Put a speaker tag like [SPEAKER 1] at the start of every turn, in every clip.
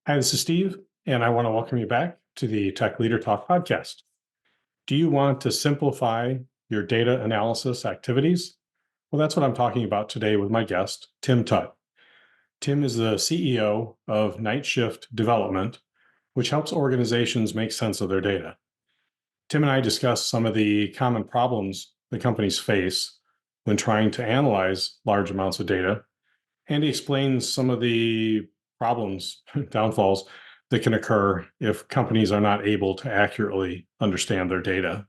[SPEAKER 1] Hi, this is Steve, and I want to welcome you back to the Tech Leader Talk podcast. Do you want to simplify your data analysis activities? Well, that's what I'm talking about today with my guest, Tim Tutt. Tim is the CEO of Nightshift Development, which helps organizations make sense of their data. Tim and I discuss some of the common problems that companies face when trying to analyze large amounts of data, and he explains some of the problems, downfalls that can occur if companies are not able to accurately understand their data.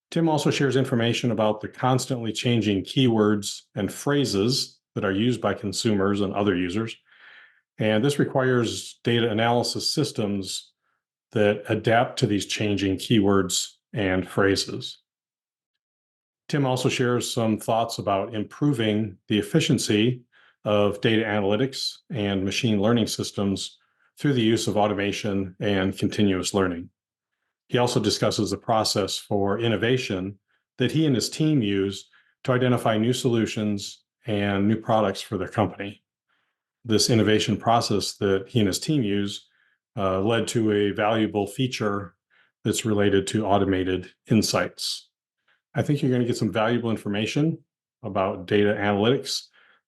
[SPEAKER 1] Tim also shares information about the constantly changing keywords and phrases that are used by consumers and other users. And this requires data analysis systems that adapt to these changing keywords and phrases. Tim also shares some thoughts about improving the efficiency of data analytics and machine learning systems through the use of automation and continuous learning. He also discusses the process for innovation that he and his team use to identify new solutions and new products for their company. This innovation process that he and his team use led to a valuable feature that's related to automated insights. I think you're going to get some valuable information about data analytics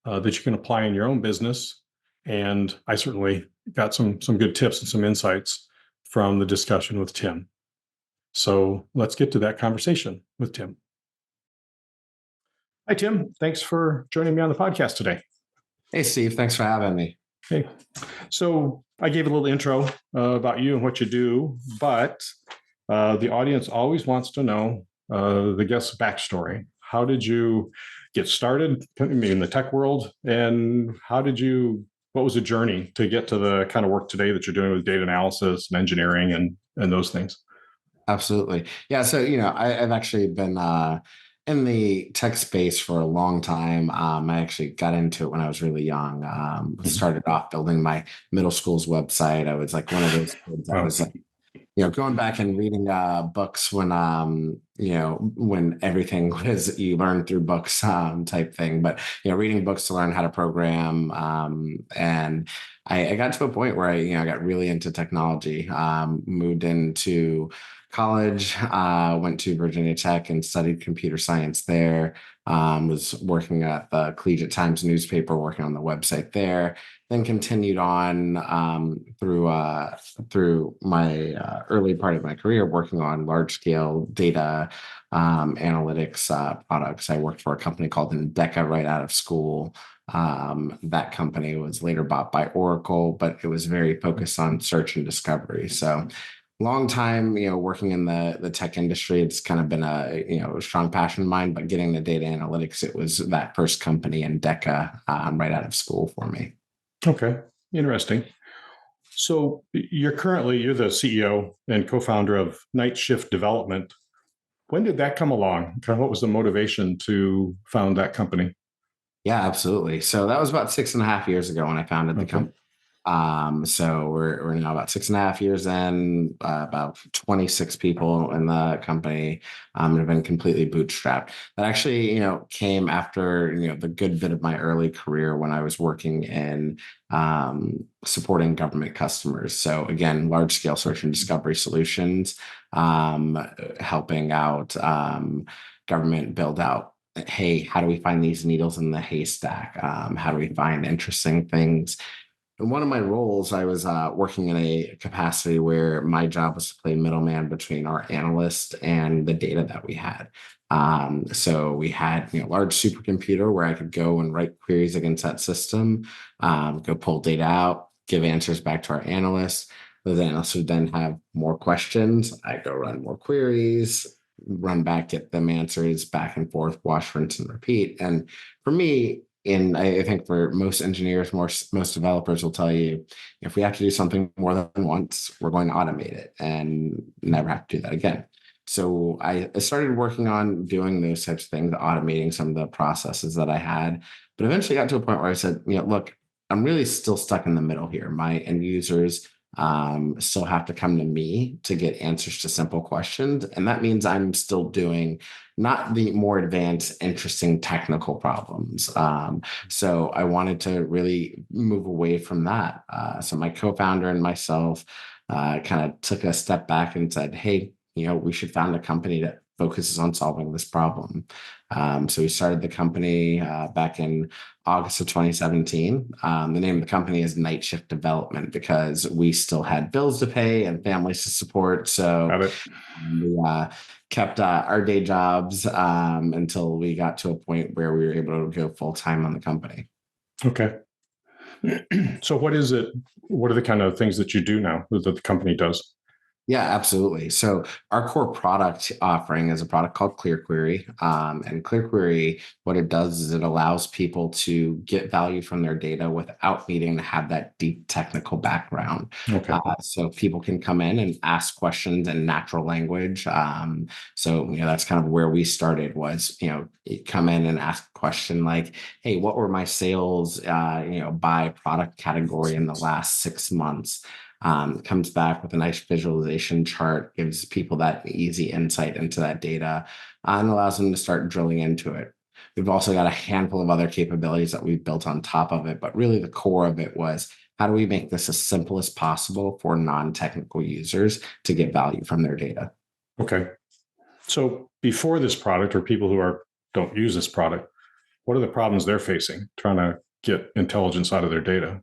[SPEAKER 1] that you can apply in your own business. And I certainly got some good tips and some insights from the discussion with Tim. So let's get to that conversation with Tim. Hi, Tim. Thanks for joining me on the podcast today.
[SPEAKER 2] Hey, Steve. Thanks for having me.
[SPEAKER 1] Hey. So I gave a little intro about you and what you do, but the audience always wants to know the guest's backstory. How did you get started in the tech world? And what was the journey to get to the kind of work today that you're doing with data analysis and engineering and those things?
[SPEAKER 2] Absolutely. Yeah. So, I've actually been in the tech space for a long time. I actually got into it when I was really young. Started off building my middle school's website. I was like one of those kids that was like, going back and reading books when everything was you learn through books type thing. But reading books to learn how to program, and I got to a point where I got really into technology. Moved into college, went to Virginia Tech and studied computer science there. Was working at the Collegiate Times newspaper, working on the website there. Then continued on through my early part of my career, working on large scale data analytics products. I worked for a company called Endeca right out of school. That company was later bought by Oracle, but it was very focused on search and discovery. So long time, working in the tech industry. It's kind of been a strong passion of mine, but getting the data analytics, it was that first company Endeca right out of school for me.
[SPEAKER 1] Okay, interesting. So you're the CEO and co-founder of Nightshift Development. When did that come along? Kind of what was the motivation to found that company?
[SPEAKER 2] Yeah, absolutely. So that was about 6.5 years ago when I founded the company. So we're now about 6.5 years in, about 26 people in the company, and have been completely bootstrapped. That actually, came after, the good bit of my early career when I was working in supporting government customers. So again, large scale search and discovery solutions, helping out government build out. Hey, how do we find these needles in the haystack? How do we find interesting things? In one of my roles, I was working in a capacity where my job was to play middleman between our analyst and the data that we had. So we had large supercomputer where I could go and write queries against that system, go pull data out, give answers back to our analysts. The analysts would then have more questions. I go run more queries, run back, get them answers back and forth, wash, rinse, and repeat. And for me, and I think for most engineers, most developers will tell you, if we have to do something more than once, we're going to automate it and never have to do that again. So I started working on doing those types of things, automating some of the processes that I had, but eventually got to a point where I said, look, I'm really still stuck in the middle here. My end users still have to come to me to get answers to simple questions. And that means I'm still doing not the more advanced, interesting technical problems. So I wanted to really move away from that. So my co-founder and myself kind of took a step back and said, hey, we should found a company that focuses on solving this problem. So we started the company back in August of 2017. The name of the company is Nightshift Development because we still had bills to pay and families to support. So
[SPEAKER 1] Got it.
[SPEAKER 2] we kept our day jobs until we got to a point where we were able to go full time on the company.
[SPEAKER 1] Okay. So what is it? What are the kind of things that you do now that the company does?
[SPEAKER 2] Yeah, absolutely. So our core product offering is a product called ClearQuery. And ClearQuery, what it does is it allows people to get value from their data without needing to have that deep technical background.
[SPEAKER 1] Okay.
[SPEAKER 2] So people can come in and ask questions in natural language. So that's kind of where we started was, come in and ask a question like, hey, what were my sales, by product category in the last 6 months? Comes back with a nice visualization chart, gives people that easy insight into that data, and allows them to start drilling into it. We've also got a handful of other capabilities that we've built on top of it, but really the core of it was how do we make this as simple as possible for non-technical users to get value from their data?
[SPEAKER 1] Okay. So before this product, or people who don't use this product, what are the problems they're facing trying to get intelligence out of their data?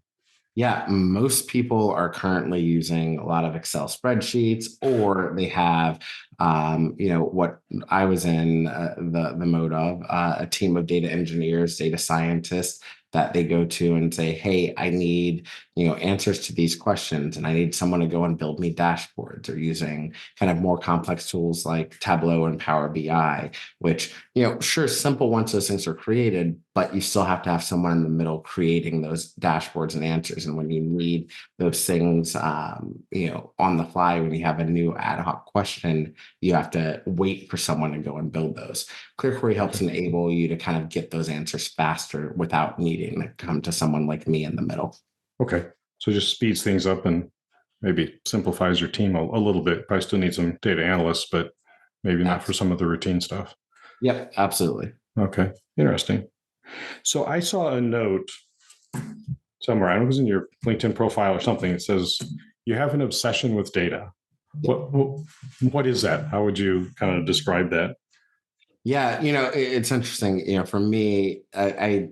[SPEAKER 2] Yeah, most people are currently using a lot of Excel spreadsheets, or they have, what I was in the mode of a team of data engineers, data scientists that they go to and say, "Hey, I need answers to these questions, and I need someone to go and build me dashboards." Or using kind of more complex tools like Tableau and Power BI, which sure, simple once those things are created, but you still have to have someone in the middle creating those dashboards and answers. And when you need those things, on the fly, when you have a new ad hoc question, you have to wait for someone to go and build those. ClearQuery helps enable you to kind of get those answers faster without needing to come to someone like me in the middle.
[SPEAKER 1] Okay. So it just speeds things up and maybe simplifies your team a little bit. Probably still need some data analysts, but maybe not for some of the routine stuff.
[SPEAKER 2] Yep, absolutely.
[SPEAKER 1] Okay. Interesting. So I saw a note somewhere, I don't know if it was in your LinkedIn profile or something. It says you have an obsession with data.
[SPEAKER 2] Yep.
[SPEAKER 1] What is that? How would you kind of describe that?
[SPEAKER 2] Yeah, it's interesting. For me, I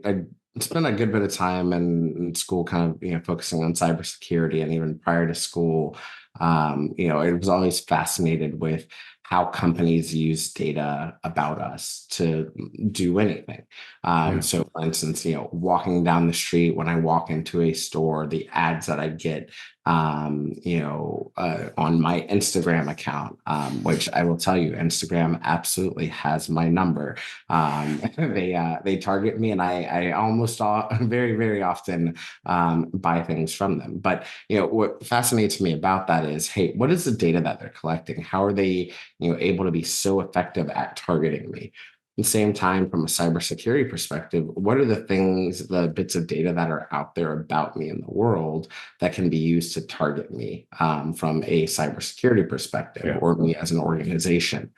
[SPEAKER 2] spent a good bit of time in school, kind of focusing on cybersecurity, and even prior to school, it was always fascinated with how companies use data about us to do anything.
[SPEAKER 1] Yeah.
[SPEAKER 2] So, for instance, walking down the street, when I walk into a store, the ads that I get on my Instagram account, which I will tell you, Instagram absolutely has my number. They target me, and I almost very, very often buy things from them. But what fascinates me about that is, hey, what is the data that they're collecting? How are they able to be so effective at targeting me? At the same time, from a cybersecurity perspective, what are the things, the bits of data that are out there about me in the world that can be used to target me from a cybersecurity perspective,
[SPEAKER 1] Yeah.
[SPEAKER 2] or me as an organization?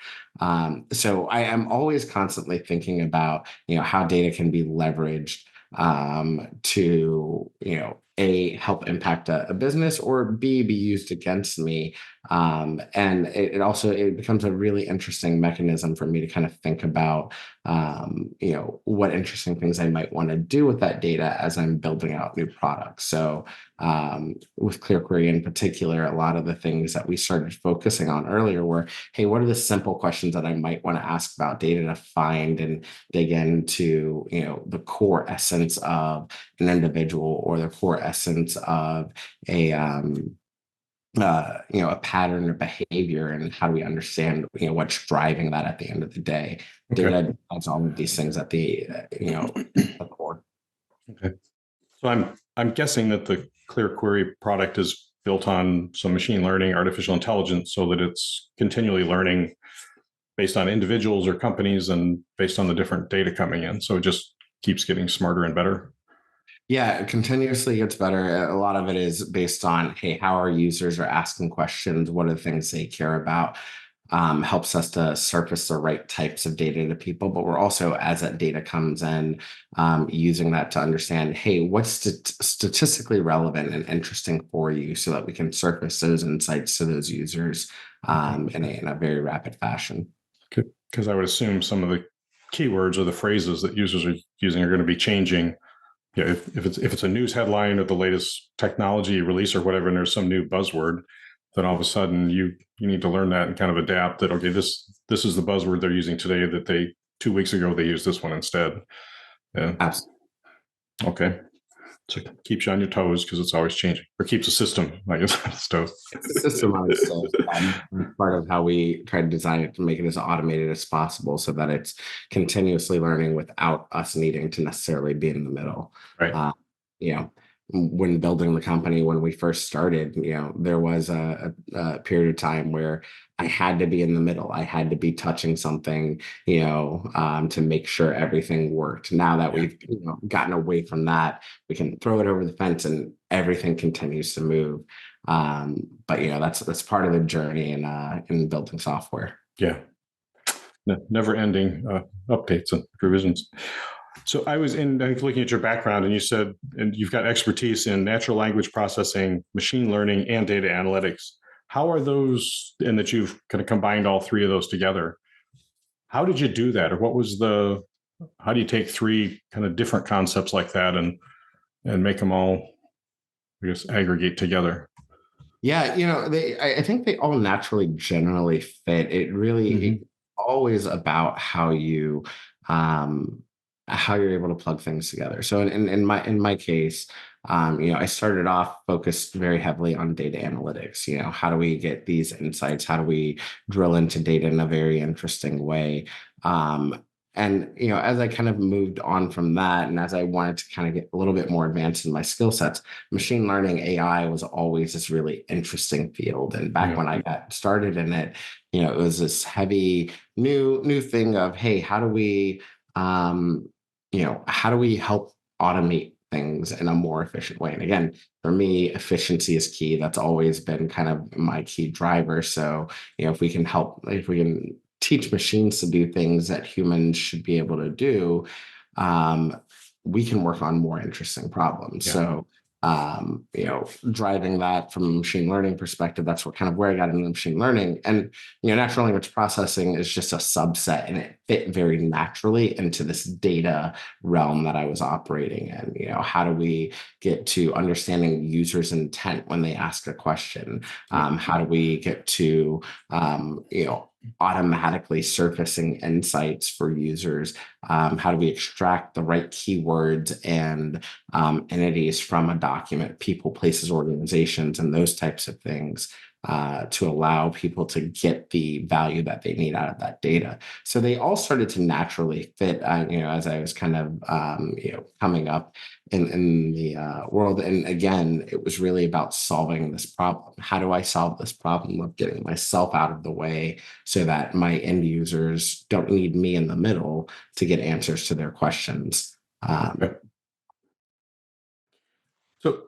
[SPEAKER 2] So I am always constantly thinking about how data can be leveraged to a help impact a business, or b be used against me. And it also it becomes a really interesting mechanism for me to kind of think about what interesting things I might want to do with that data as I'm building out new products. So with ClearQuery in particular, a lot of the things that we started focusing on earlier were, hey, what are the simple questions that I might want to ask about data to find and dig into the core essence of an individual, or the core essence of a a pattern or behavior, and how do we understand what's driving that at the end of the day?
[SPEAKER 1] Okay.
[SPEAKER 2] Data has all of these things at the the core.
[SPEAKER 1] Okay. So I'm guessing that the Clear Query product is built on some machine learning, artificial intelligence, so that it's continually learning based on individuals or companies and based on the different data coming in. So it just keeps getting smarter and better.
[SPEAKER 2] Yeah, it continuously gets better. A lot of it is based on, hey, how our users are asking questions, what are the things they care about. Helps us to surface the right types of data to people. But we're also, as that data comes in, using that to understand, hey, what's statistically relevant and interesting for you so that we can surface those insights to those users
[SPEAKER 1] Okay.
[SPEAKER 2] in a very rapid fashion.
[SPEAKER 1] Because I would assume some of the keywords or the phrases that users are using are going to be changing. Yeah, if it's a news headline or the latest technology release or whatever, and there's some new buzzword, then all of a sudden you need to learn that and kind of adapt that. Okay, this is the buzzword they're using today that they 2 weeks ago they used this one instead. Yeah.
[SPEAKER 2] Absolutely.
[SPEAKER 1] Okay. So it keeps you on your toes because it's always changing, or keeps the system, I guess, on its toes.
[SPEAKER 2] It's a system on itself. Part of how we try to design it to make it as automated as possible so that it's continuously learning without us needing to necessarily be in the middle.
[SPEAKER 1] Right.
[SPEAKER 2] Uh, you know, when building the company, when we first started, there was a period of time where I had to be in the middle. I had to be touching something, to make sure everything worked. Now that
[SPEAKER 1] Yeah.
[SPEAKER 2] we've gotten away from that, we can throw it over the fence and everything continues to move. But that's part of the journey in building software.
[SPEAKER 1] Yeah. Never ending updates and revisions. So I was looking at your background, and you said, and you've got expertise in natural language processing, machine learning, and data analytics. How are those, and that you've kind of combined all three of those together? How did you do that, or how do you take three kind of different concepts like that and make them all, I guess, aggregate together?
[SPEAKER 2] Yeah, I think they all naturally generally fit.
[SPEAKER 1] Mm-hmm.
[SPEAKER 2] It's always about um, how you're able to plug things together. So in my case, I started off focused very heavily on data analytics. How do we get these insights? How do we drill into data in a very interesting way? And as I kind of moved on from that, and as I wanted to kind of get a little bit more advanced in my skill sets, machine learning AI was always this really interesting field. And back
[SPEAKER 1] Yeah.
[SPEAKER 2] when I got started in it, it was this heavy new thing of, hey, um, how do we help automate things in a more efficient way? And again, for me, efficiency is key. That's always been kind of my key driver. So, if we can teach machines to do things that humans should be able to do, um, we can work on more interesting problems.
[SPEAKER 1] Yeah.
[SPEAKER 2] So, driving that from a machine learning perspective, that's where I got into machine learning. And, natural language processing is just a subset and it fit very naturally into this data realm that I was operating in. How do we get to understanding users' intent when they ask a question?
[SPEAKER 1] Yeah.
[SPEAKER 2] How do we get to, automatically surfacing insights for users? How do we extract the right keywords and entities from a document, people, places, organizations, and those types of things to allow people to get the value that they need out of that data. So they all started to naturally fit, as I was kind of, coming up in the world. And again, it was really about solving this problem. How do I solve this problem of getting myself out of the way so that my end users don't need me in the middle to get answers to their questions?
[SPEAKER 1] Okay. So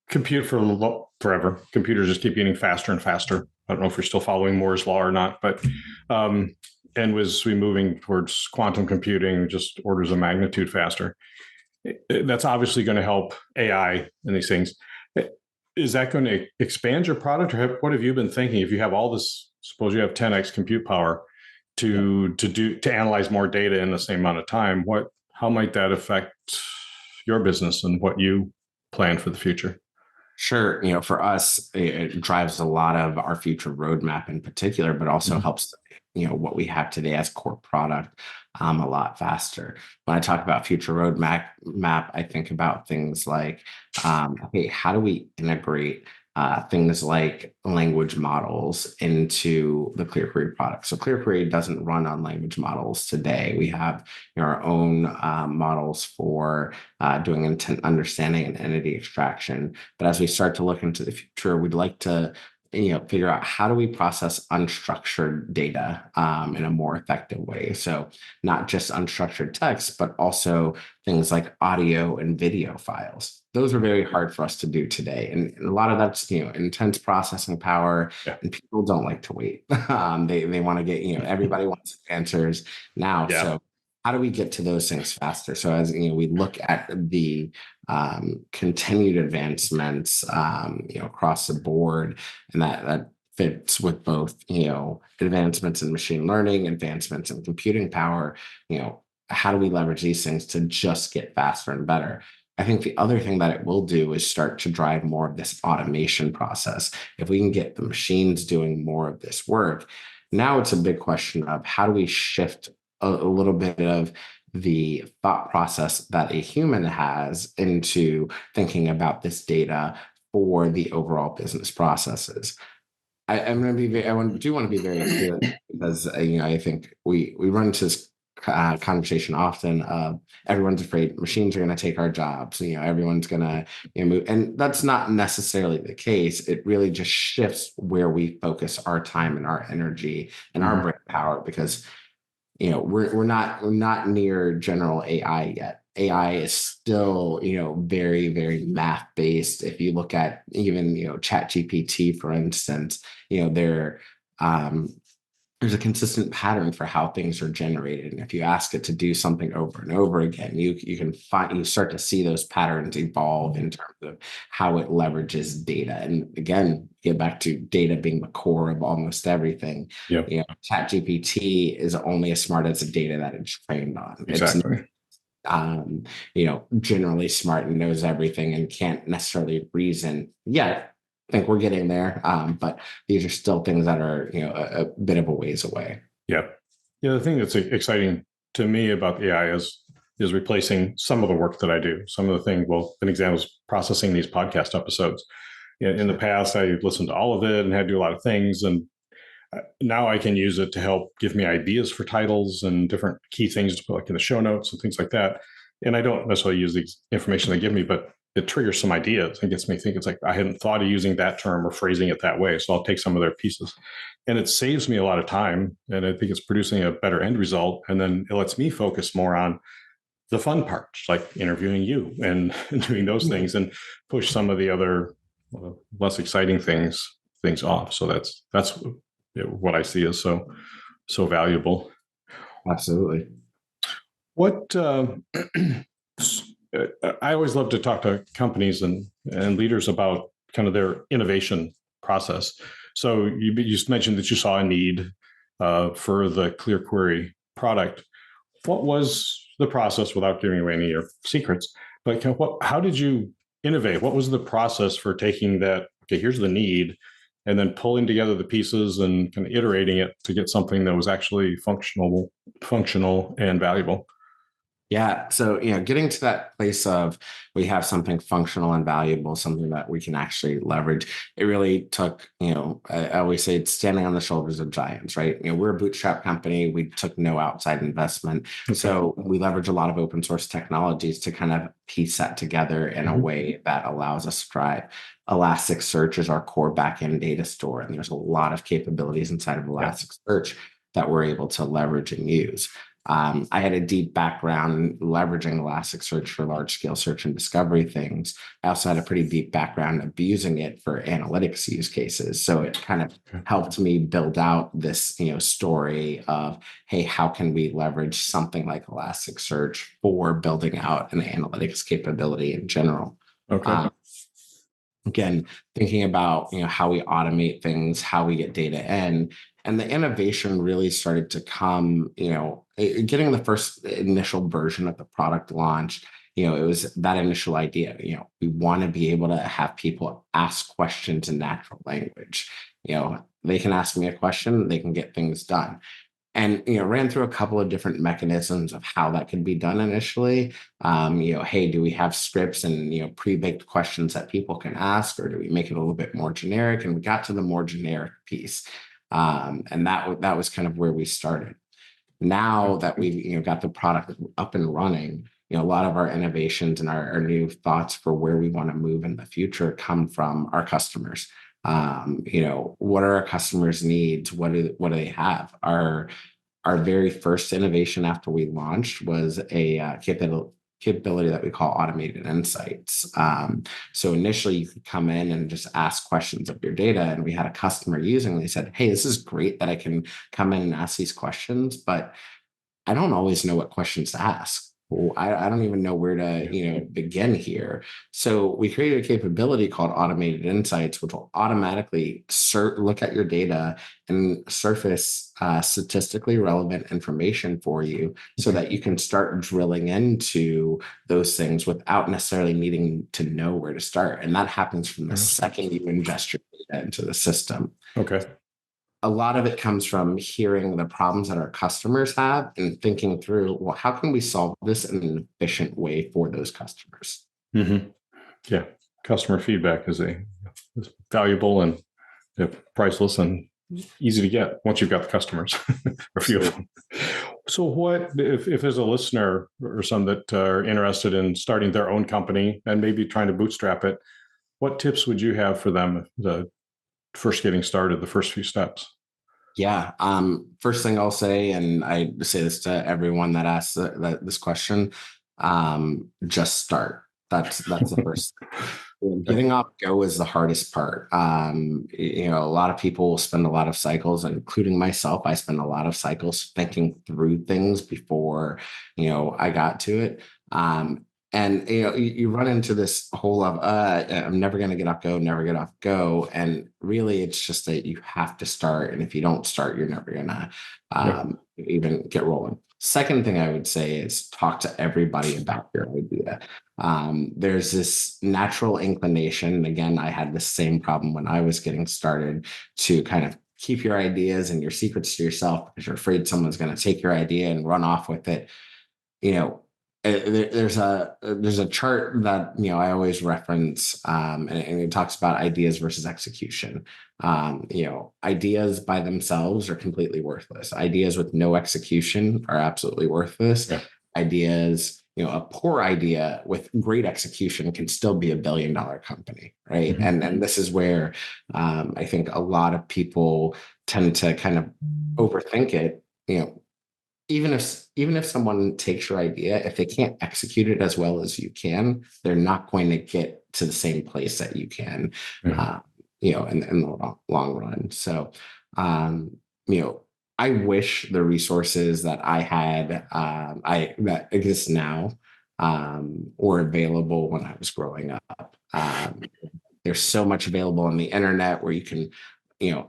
[SPEAKER 1] compute forever. Computers just keep getting faster and faster. I don't know if you're still following Moore's law or not, but and as we moving towards quantum computing, just orders of magnitude faster. That's obviously going to help AI and these things. Is that going to expand your product, or what have you been thinking? If you have all this, suppose you have 10x compute power to analyze more data in the same amount of time, how might that affect your business and what you plan for the future?
[SPEAKER 2] Sure. For us, it drives a lot of our future roadmap in particular, but also
[SPEAKER 1] Mhm.
[SPEAKER 2] helps, what we have today as core product a lot faster. When I talk about future roadmap, I think about things like, okay, how do we integrate things like language models into the ClearQuery product? So ClearQuery doesn't run on language models today. We have our own models for doing intent understanding and entity extraction. But as we start to look into the future, we'd like to figure out how do we process unstructured data in a more effective way. So not just unstructured text, but also things like audio and video files. Those are very hard for us to do today. And a lot of that's, intense processing power,
[SPEAKER 1] Yeah.
[SPEAKER 2] and people don't like to wait. They want to get, everybody wants answers now.
[SPEAKER 1] Yeah.
[SPEAKER 2] So how do we get to those things faster? So as we look at the continued advancements, across the board, and that fits with both, advancements in machine learning, advancements in computing power. How do we leverage these things to just get faster and better? I think the other thing that it will do is start to drive more of this automation process. If we can get the machines doing more of this work, now it's a big question of how do we shift a little bit of the thought process that a human has into thinking about this data for the overall business processes. I'm going to be very, do want to be very clear because I think we run into this conversation often. Everyone's afraid machines are going to take our jobs. Everyone's going to move, and that's not necessarily the case. It really just shifts where we focus our time and our energy and our brain power, because we're not near general AI yet. AI is still, very, very math based. If you look at even, Chat GPT, for instance, there there's a consistent pattern for how things are generated. And if you ask it to do something over and over again, you start to see those patterns evolve in terms of how it leverages data. And again, get back to data being the core of almost everything.
[SPEAKER 1] Yep.
[SPEAKER 2] Chat GPT is only as smart as the data that it's trained on.
[SPEAKER 1] Exactly.
[SPEAKER 2] Generally smart and knows everything and can't necessarily reason yet. I think we're getting there, but these are still things that are, a bit of a ways away.
[SPEAKER 1] Yeah. Yeah. The thing that's exciting to me about the AI is replacing some of the work that I do. Some of the things, well, an example is processing these podcast episodes. In the past, I listened to all of it and had to do a lot of things. And now I can use it to help give me ideas for titles and different key things to put like in the show notes and things like that. And I don't necessarily use the information they give me, but it triggers some ideas and gets me thinking. It's like, I hadn't thought of using that term or phrasing it that way. So I'll take some of their pieces, and it saves me a lot of time. And I think it's producing a better end result. And then it lets me focus more on the fun parts, like interviewing you and doing those things, and push some of the other less exciting things off. So that's what I see as so valuable.
[SPEAKER 2] Absolutely.
[SPEAKER 1] What I always love to talk to companies and leaders about kind of their innovation process. So you just mentioned that you saw a need for the Clear Query product. What was the process, without giving away any of your secrets, but how did you innovate? What was the process for taking that, okay, here's the need, and then pulling together the pieces and kind of iterating it to get something that was actually functional and valuable?
[SPEAKER 2] Yeah. So, getting to that place of we have something functional and valuable, something that we can actually leverage, it really took, I always say it's standing on the shoulders of giants, right? We're a bootstrap company. We took no outside investment.
[SPEAKER 1] Okay.
[SPEAKER 2] So we leverage a lot of open source technologies to kind of piece that together in a way that allows us to thrive. Elasticsearch is our core backend data store, and there's a lot of capabilities inside of Elasticsearch that we're able to leverage and use. I had a deep background leveraging Elasticsearch for large-scale search and discovery things. I also had a pretty deep background of using it for analytics use cases. So it kind of helped me build out this, story of, hey, how can we leverage something like Elasticsearch for building out an analytics capability in general?
[SPEAKER 1] Okay.
[SPEAKER 2] Again, thinking about how we automate things, how we get data in, and the innovation really started to come. Getting the first initial version of the product launched. It was that initial idea. We want to be able to have people ask questions in natural language. They can ask me a question, they can get things done. And ran through a couple of different mechanisms of how that could be done initially. Hey, do we have scripts and pre-baked questions that people can ask, or do we make it a little bit more generic? And we got to the more generic piece, and that was kind of where we started. Now that we've got the product up and running, a lot of our innovations and our new thoughts for where we want to move in the future come from our customers. What are our customers' needs? What do they have? Our very first innovation after we launched was a capability that we call automated insights. So initially, you could come in and just ask questions of your data, and we had a customer using. They said, "Hey, this is great that I can come in and ask these questions, but I don't always know what questions to ask. Well, I don't even know where to, begin here." So we created a capability called automated insights, which will automatically look at your data and surface statistically relevant information for you so
[SPEAKER 1] Okay.
[SPEAKER 2] that you can start drilling into those things without necessarily needing to know where to start. And that happens from the second you ingest your data into the system.
[SPEAKER 1] Okay.
[SPEAKER 2] A lot of it comes from hearing the problems that our customers have and thinking through, well, how can we solve this in an efficient way for those customers?
[SPEAKER 1] Mm-hmm. Yeah. Customer feedback is valuable and priceless and easy to get once you've got the customers, a few of them. So what if there's a listener or some that are interested in starting their own company and maybe trying to bootstrap it, what tips would you have for them, the first getting started, the first few steps?
[SPEAKER 2] Yeah. First thing I'll say, and I say this to everyone that asks this question, just start. That's the first.
[SPEAKER 1] Okay.
[SPEAKER 2] Getting off go is the hardest part. A lot of people spend a lot of cycles, including myself. I spend a lot of cycles thinking through things before, I got to it. And you run into this whole of I'm never going to get off go, never get off go, and really it's just that you have to start, and if you don't start, you're never going to
[SPEAKER 1] Yeah.
[SPEAKER 2] even get rolling. Second thing I would say is talk to everybody about your idea. There's this natural inclination, and again, I had the same problem when I was getting started, to kind of keep your ideas and your secrets to yourself because you're afraid someone's going to take your idea and run off with it. you know there's a chart that I always reference, and it talks about ideas versus execution. Ideas by themselves are completely worthless. Ideas with no execution are absolutely worthless.
[SPEAKER 1] Yeah.
[SPEAKER 2] Ideas, a poor idea with great execution can still be $1 billion company, right?
[SPEAKER 1] Mhm.
[SPEAKER 2] And this is where I think a lot of people tend to kind of overthink it. Even if someone takes your idea, if they can't execute it as well as you can, they're not going to get to the same place that you can,
[SPEAKER 1] Yeah.
[SPEAKER 2] uh, in the long run. So, um, you know, I wish the resources that I had, that exist now, were available when I was growing up. There's so much available on the internet where you can,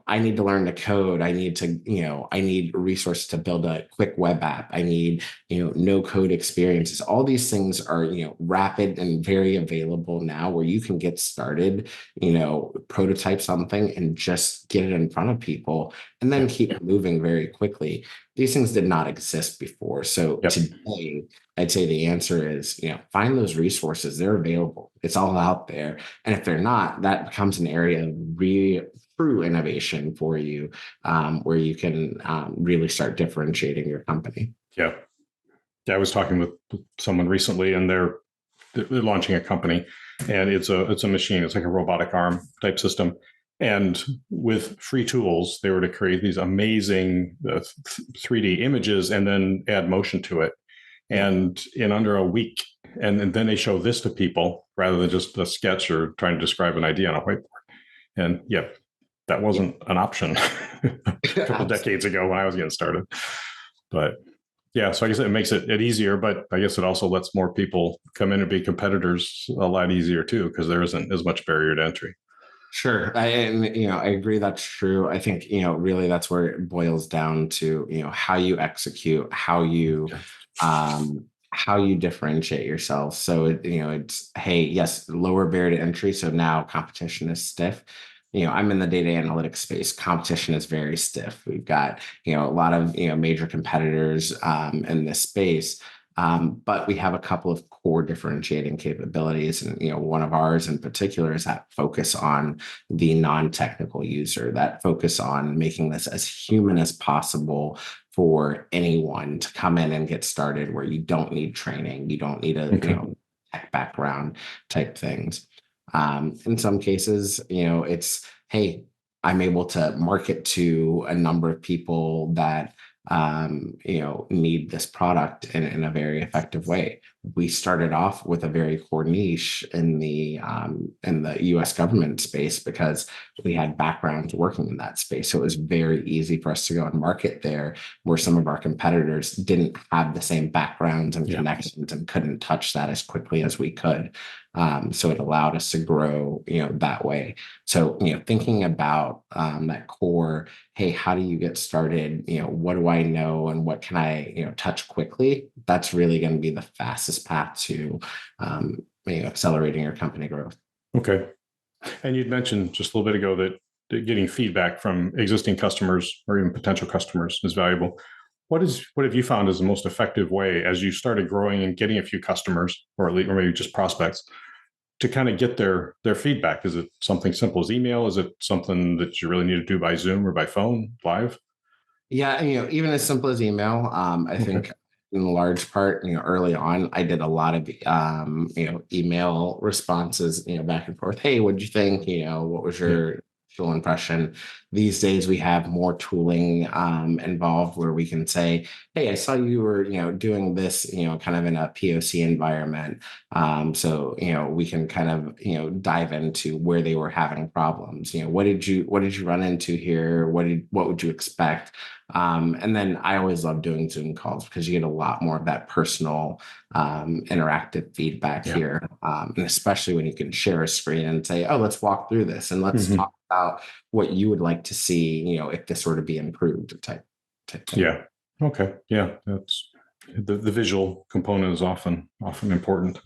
[SPEAKER 2] I need to learn to code. I need a resource to build a quick web app. I need, no code experiences. All these things are, rapid and very available now where you can get started, prototype something and just get it in front of people and then
[SPEAKER 1] Yeah.
[SPEAKER 2] keep moving very quickly. These things did not exist before. So
[SPEAKER 1] Yep.
[SPEAKER 2] today, I'd say the answer is, find those resources. They're available. It's all out there. And if they're not, that becomes an area of true innovation for you, where you can really start differentiating your company.
[SPEAKER 1] Yeah. Yeah. I was talking with someone recently, and they're launching a company, and it's a machine. It's like a robotic arm type system. And with free tools, they were to create these amazing 3D images and then add motion to it.
[SPEAKER 2] Yeah.
[SPEAKER 1] And in under a week, and then they show this to people rather than just a sketch or trying to describe an idea on a whiteboard. And yeah, that wasn't an option a couple of decades ago when I was getting started. But yeah, so I guess it makes it easier, but I guess it also lets more people come in and be competitors a lot easier too, because there isn't as much barrier to entry.
[SPEAKER 2] Sure. I agree that's true. I think, really that's where it boils down to, how you execute, how you differentiate yourself. So, it's, hey, yes, lower barrier to entry. So now competition is stiff. I'm in the data analytics space. Competition is very stiff. We've got, a lot of, major competitors in this space. But we have a couple of core differentiating capabilities. And, one of ours in particular is that focus on the non-technical user, that focus on making this as human as possible for anyone to come in and get started, where you don't need training, you don't need a,
[SPEAKER 1] Okay.
[SPEAKER 2] tech background type things. In some cases, it's hey, I'm able to market to a number of people that need this product in a very effective way. We started off with a very core niche in the U.S. government space because we had backgrounds working in that space. So it was very easy for us to go and market there, where some of our competitors didn't have the same backgrounds and
[SPEAKER 1] Yeah.
[SPEAKER 2] connections and couldn't touch that as quickly as we could. So it allowed us to grow, that way. So, thinking about that core, hey, how do you get started? What do I know and what can I, touch quickly? That's really going to be the fastest path to, accelerating your company growth.
[SPEAKER 1] Okay. And you'd mentioned just a little bit ago that getting feedback from existing customers or even potential customers is valuable. What have you found is the most effective way as you started growing and getting a few customers, or maybe just prospects, to kind of get their feedback? Is it something simple as email? Is it something that you really need to do by Zoom or by phone live?
[SPEAKER 2] Yeah, even as simple as email. I
[SPEAKER 1] Okay.
[SPEAKER 2] think in large part, early on, I did a lot of email responses, back and forth. Hey, what did you think? What was
[SPEAKER 1] Yeah.
[SPEAKER 2] your initial impression? These days we have more tooling involved where we can say, hey, I saw you were, doing this, kind of in a POC environment. So, we can kind of, dive into where they were having problems. What did you run into here? What would you expect? And then I always love doing Zoom calls because you get a lot more of that personal, interactive feedback
[SPEAKER 1] Yeah.
[SPEAKER 2] here. And especially when you can share a screen and say, oh, let's walk through this and let's
[SPEAKER 1] Hmm.
[SPEAKER 2] talk about what you would like to see, if this were to be improved type thing.
[SPEAKER 1] Yeah. Okay. Yeah. That's the visual component is often important.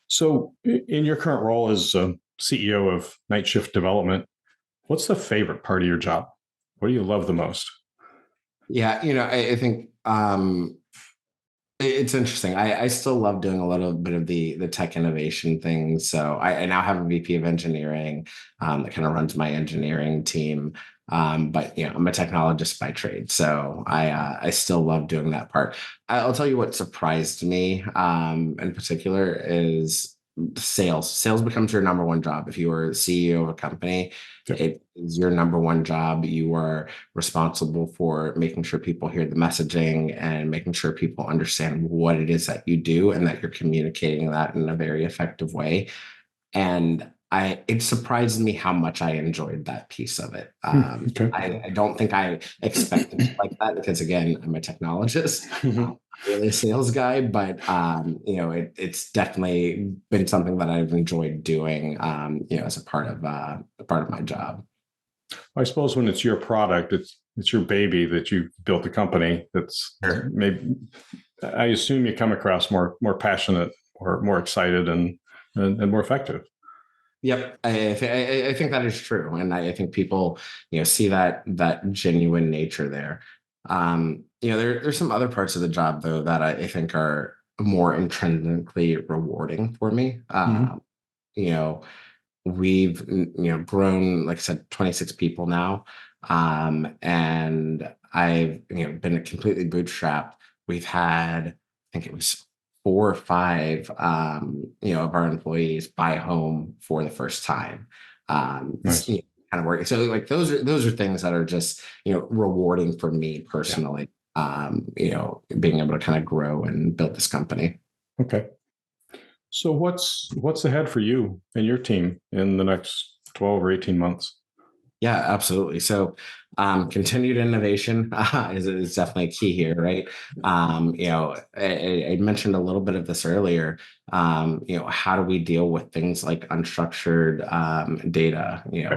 [SPEAKER 1] So, in your current role as CEO of Nightshift Development, what's the favorite part of your job? What do you love the most?
[SPEAKER 2] Yeah, I think it's interesting. I still love doing a little bit of the tech innovation things. So I now have a VP of engineering that kind of runs my engineering team. But I'm a technologist by trade, so I still love doing that part. I'll tell you what surprised me in particular is sales. Sales becomes your number one job. If you are CEO of a company,
[SPEAKER 1] Yeah.
[SPEAKER 2] it is your number one job. You are responsible for making sure people hear the messaging and making sure people understand what it is that you do and that you're communicating that in a very effective way. And it surprised me how much I enjoyed that piece of it.
[SPEAKER 1] Okay.
[SPEAKER 2] I don't think I expected it like that because again, I'm a technologist,
[SPEAKER 1] Mhm.
[SPEAKER 2] not really a sales guy, but it's definitely been something that I've enjoyed doing, as a part of my job.
[SPEAKER 1] I suppose when it's your product, it's your baby that you built the company. That's
[SPEAKER 2] Sure.
[SPEAKER 1] maybe I assume you come across more passionate or more excited and more effective.
[SPEAKER 2] Yep, I think that is true, and I think people see that genuine nature there. There's some other parts of the job though that I think are more intrinsically rewarding for me.
[SPEAKER 1] Mhm.
[SPEAKER 2] You know, we've grown, like I said, 26 people now, and I've been completely bootstrapped. We've had, I think it was 4 or 5 of our employees buy a home for the first time.
[SPEAKER 1] Nice.
[SPEAKER 2] Kind of working. So like those are things that are just rewarding for me
[SPEAKER 1] Yeah.
[SPEAKER 2] personally. Being able to kind of grow and build this company.
[SPEAKER 1] Okay. So what's ahead for you and your team in the next 12 or 18 months?
[SPEAKER 2] Yeah, absolutely. So, continued innovation is definitely a key here, right? I mentioned a little bit of this earlier. How do we deal with things like unstructured data?
[SPEAKER 1] Okay.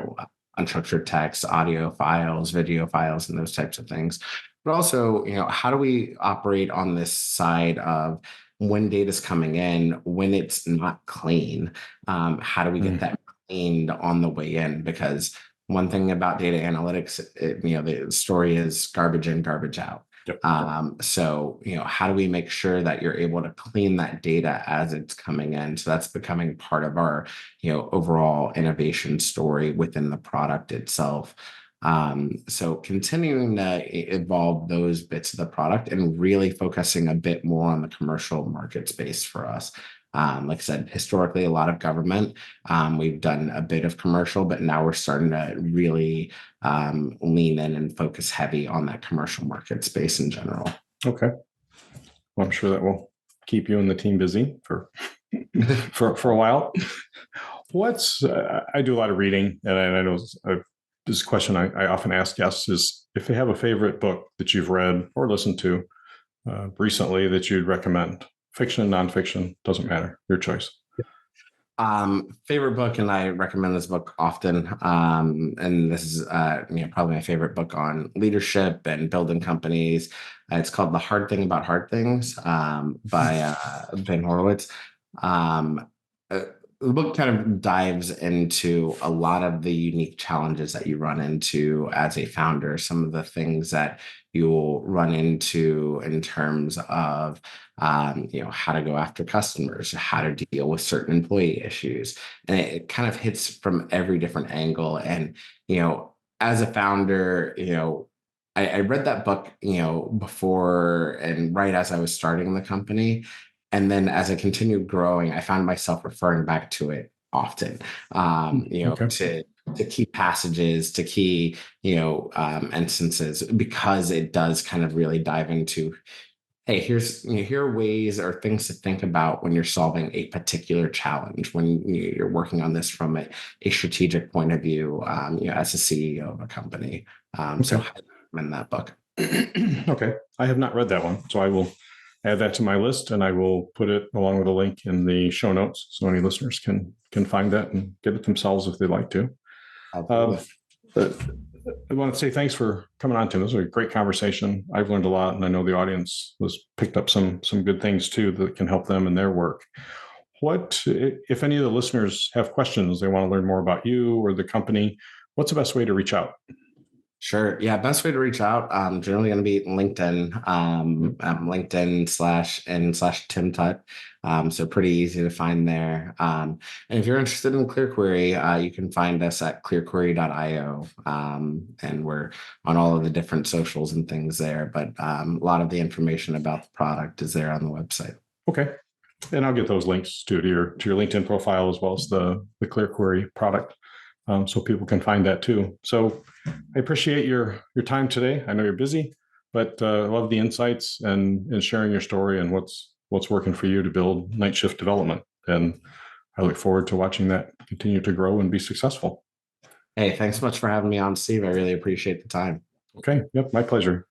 [SPEAKER 2] Unstructured text, audio files, video files, and those types of things. But also, how do we operate on this side of when data's coming in, when it's not clean? How do we get
[SPEAKER 1] Mm.
[SPEAKER 2] that cleaned on the way in? Because one thing about data analytics, the story is garbage in, garbage out.
[SPEAKER 1] Yep.
[SPEAKER 2] So, how do we make sure that you're able to clean that data as it's coming in? So that's becoming part of our, overall innovation story within the product itself. So continuing to evolve those bits of the product and really focusing a bit more on the commercial market space for us. Like I said, historically, a lot of government. We've done a bit of commercial, but now we're starting to really lean in and focus heavy on that commercial market space in general.
[SPEAKER 1] Okay. Well, I'm sure that will keep you and the team busy for for a while. I do a lot of reading, and I know this question I often ask guests is if they have a favorite book that you've read or listened to recently that you'd recommend. Fiction, nonfiction, doesn't matter. Your choice.
[SPEAKER 2] Favorite book, and I recommend this book often. And this is probably my favorite book on leadership and building companies. It's called The Hard Thing About Hard Things by Ben Horowitz. Um, uh, the book kind of dives into a lot of the unique challenges that you run into as a founder, some of the things that you will run into in terms of how to go after customers, how to deal with certain employee issues. And it kind of hits from every different angle. And, as a founder, I read that book, before and right as I was starting the company. And then as I continued growing, I found myself referring back to it often,
[SPEAKER 1] Okay.
[SPEAKER 2] to key passages, to key, instances, because it does kind of really dive into, hey, here are ways or things to think about when you're solving a particular challenge, when you're working on this from a strategic point of view, as a CEO of a company. So I recommend that book.
[SPEAKER 1] Okay. I have not read that one, so I will add that to my list, and I will put it along with a link in the show notes so any listeners can find that and get it themselves if they'd like to. But I want to say thanks for coming on, Tim. This was a great conversation. I've learned a lot, and I know the audience has picked up some good things too that can help them in their work. What, if any of the listeners have questions, they want to learn more about you or the company, what's the best way to reach out?
[SPEAKER 2] Sure. Yeah. Best way to reach out, generally going to be LinkedIn, LinkedIn /Tim Tutt. So pretty easy to find there. And if you're interested in ClearQuery, you can find us at clearquery.io. And we're on all of the different socials and things there, but a lot of the information about the product is there on the website.
[SPEAKER 1] Okay. And I'll get those links to your LinkedIn profile as well as the ClearQuery product. So people can find that too. So I appreciate your time today. I know you're busy, but I love the insights and sharing your story and what's working for you to build Nightshift Development. And I look forward to watching that continue to grow and be successful.
[SPEAKER 2] Hey, thanks so much for having me on, Steve. I really appreciate the time.
[SPEAKER 1] Okay. Yep. My pleasure.